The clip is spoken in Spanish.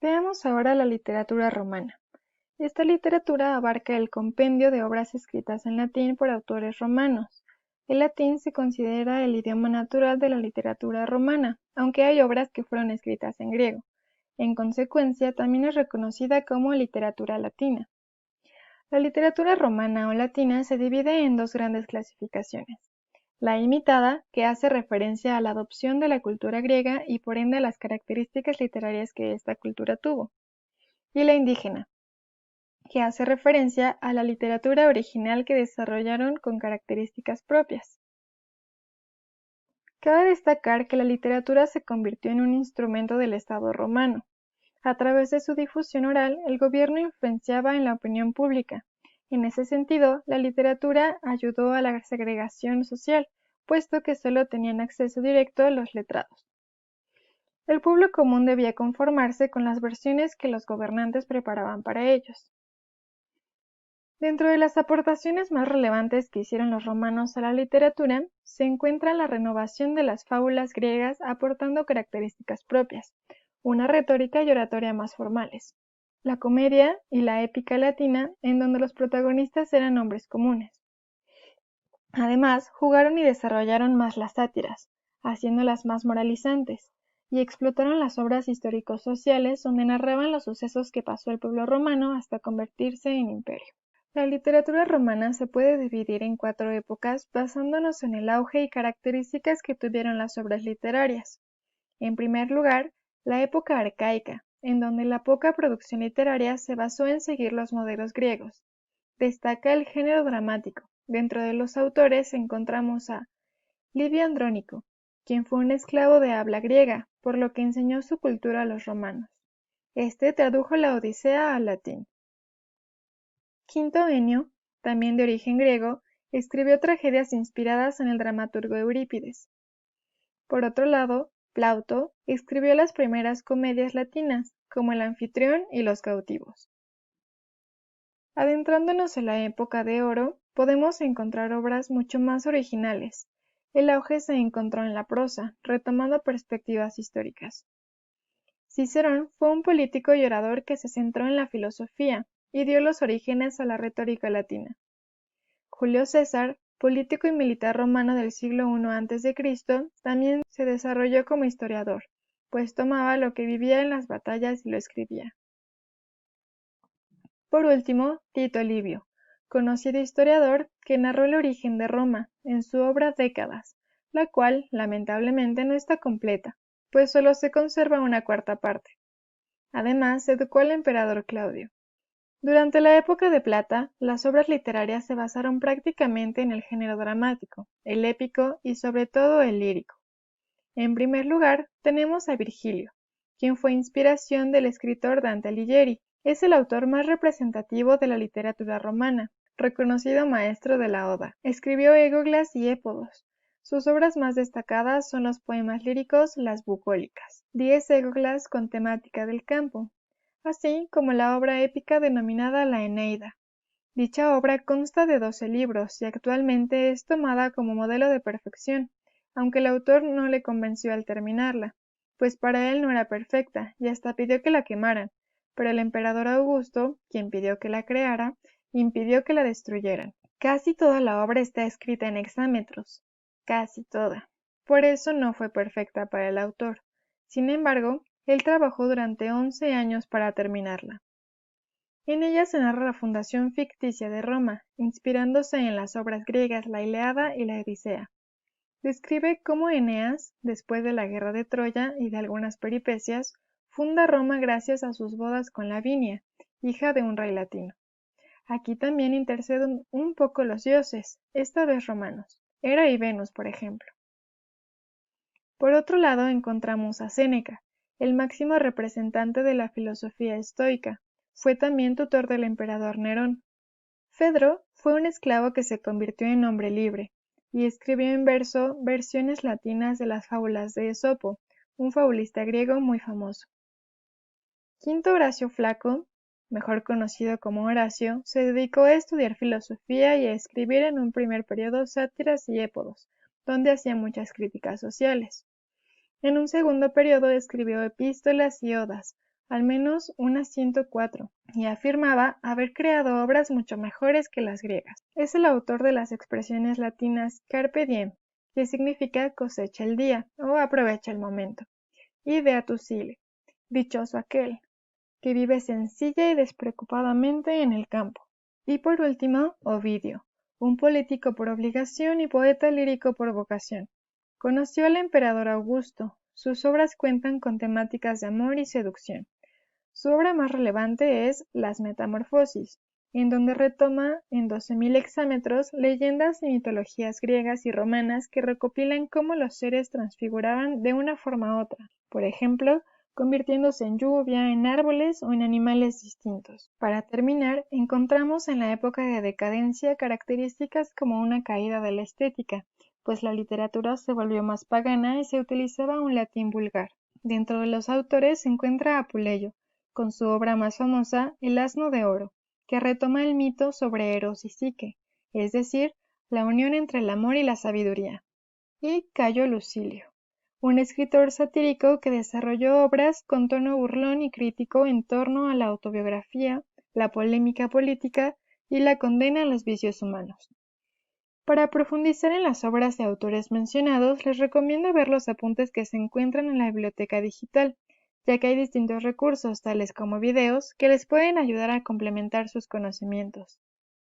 Veamos ahora la literatura romana. Esta literatura abarca el compendio de obras escritas en latín por autores romanos. El latín se considera el idioma natural de la literatura romana, aunque hay obras que fueron escritas en griego. En consecuencia, también es reconocida como literatura latina. La literatura romana o latina se divide en dos grandes clasificaciones. La imitada, que hace referencia a la adopción de la cultura griega y por ende a las características literarias que esta cultura tuvo. Y la indígena, que hace referencia a la literatura original que desarrollaron con características propias. Cabe destacar que la literatura se convirtió en un instrumento del Estado romano. A través de su difusión oral, el gobierno influenciaba en la opinión pública. En ese sentido, la literatura ayudó a la segregación social, puesto que solo tenían acceso directo a los letrados. El pueblo común debía conformarse con las versiones que los gobernantes preparaban para ellos. Dentro de las aportaciones más relevantes que hicieron los romanos a la literatura, se encuentra la renovación de las fábulas griegas aportando características propias, una retórica y oratoria más formales, la comedia y la épica latina, en donde los protagonistas eran hombres comunes. Además, jugaron y desarrollaron más las sátiras, haciéndolas más moralizantes, y explotaron las obras histórico-sociales donde narraban los sucesos que pasó el pueblo romano hasta convertirse en imperio. La literatura romana se puede dividir en 4 épocas basándonos en el auge y características que tuvieron las obras literarias. En primer lugar, la época arcaica, en donde la poca producción literaria se basó en seguir los modelos griegos. Destaca el género dramático. Dentro de los autores encontramos a Livio Andrónico, quien fue un esclavo de habla griega, por lo que enseñó su cultura a los romanos. Este tradujo la Odisea al latín. Quinto Enio, también de origen griego, escribió tragedias inspiradas en el dramaturgo Eurípides. Por otro lado, Plauto escribió las primeras comedias latinas, como El Anfitrión y Los Cautivos. Adentrándonos en la época de oro, podemos encontrar obras mucho más originales. El auge se encontró en la prosa, retomando perspectivas históricas. Cicerón fue un político y orador que se centró en la filosofía y dio los orígenes a la retórica latina. Julio César, político y militar romano del siglo I a.C., también se desarrolló como historiador, pues tomaba lo que vivía en las batallas y lo escribía. Por último, Tito Livio, conocido historiador que narró el origen de Roma en su obra Décadas, la cual, lamentablemente, no está completa, pues solo se conserva una cuarta parte. Además, educó al emperador Claudio. Durante la época de plata, las obras literarias se basaron prácticamente en el género dramático, el épico y sobre todo el lírico. En primer lugar, tenemos a Virgilio, quien fue inspiración del escritor Dante Alighieri. Es el autor más representativo de la literatura romana, reconocido maestro de la Oda. Escribió égoglas y épodos. Sus obras más destacadas son los poemas líricos Las Bucólicas, 10 égoglas con temática del campo, así como la obra épica denominada la Eneida. Dicha obra consta de 12 libros y actualmente es tomada como modelo de perfección, aunque el autor no le convenció al terminarla, pues para él no era perfecta y hasta pidió que la quemaran, pero el emperador Augusto, quien pidió que la creara, impidió que la destruyeran. Casi toda la obra está escrita en hexámetros, casi toda. Por eso no fue perfecta para el autor. Sin embargo, él trabajó durante 11 años para terminarla. En ella se narra la fundación ficticia de Roma, inspirándose en las obras griegas La Ilíada y la Odisea. Describe cómo Eneas, después de la guerra de Troya y de algunas peripecias, funda Roma gracias a sus bodas con Lavinia, hija de un rey latino. Aquí también interceden un poco los dioses, esta vez romanos, Hera y Venus, por ejemplo. Por otro lado encontramos a Séneca, el máximo representante de la filosofía estoica. Fue también tutor del emperador Nerón. Fedro fue un esclavo que se convirtió en hombre libre, y escribió en verso versiones latinas de las fábulas de Esopo, un fabulista griego muy famoso. Quinto Horacio Flaco, mejor conocido como Horacio, se dedicó a estudiar filosofía y a escribir en un primer periodo sátiras y épodos, donde hacía muchas críticas sociales. En un segundo periodo escribió epístolas y odas, al menos unas 104, y afirmaba haber creado obras mucho mejores que las griegas. Es el autor de las expresiones latinas carpe diem, que significa cosecha el día o aprovecha el momento, y beatus ille, dichoso aquel, que vive sencilla y despreocupadamente en el campo. Y por último, Ovidio, un político por obligación y poeta lírico por vocación. Conoció al emperador Augusto. Sus obras cuentan con temáticas de amor y seducción. Su obra más relevante es Las Metamorfosis, en donde retoma en 12.000 hexámetros leyendas y mitologías griegas y romanas que recopilan cómo los seres transfiguraban de una forma a otra. Por ejemplo, convirtiéndose en lluvia, en árboles o en animales distintos. Para terminar, encontramos en la época de decadencia características como una caída de la estética, pues la literatura se volvió más pagana y se utilizaba un latín vulgar. Dentro de los autores se encuentra Apuleyo, con su obra más famosa, El asno de oro, que retoma el mito sobre Eros y Psique, es decir, la unión entre el amor y la sabiduría, y Cayo Lucilio, un escritor satírico que desarrolló obras con tono burlón y crítico en torno a la autobiografía, la polémica política y la condena a los vicios humanos. Para profundizar en las obras de autores mencionados, les recomiendo ver los apuntes que se encuentran en la biblioteca digital, ya que hay distintos recursos, tales como videos, que les pueden ayudar a complementar sus conocimientos.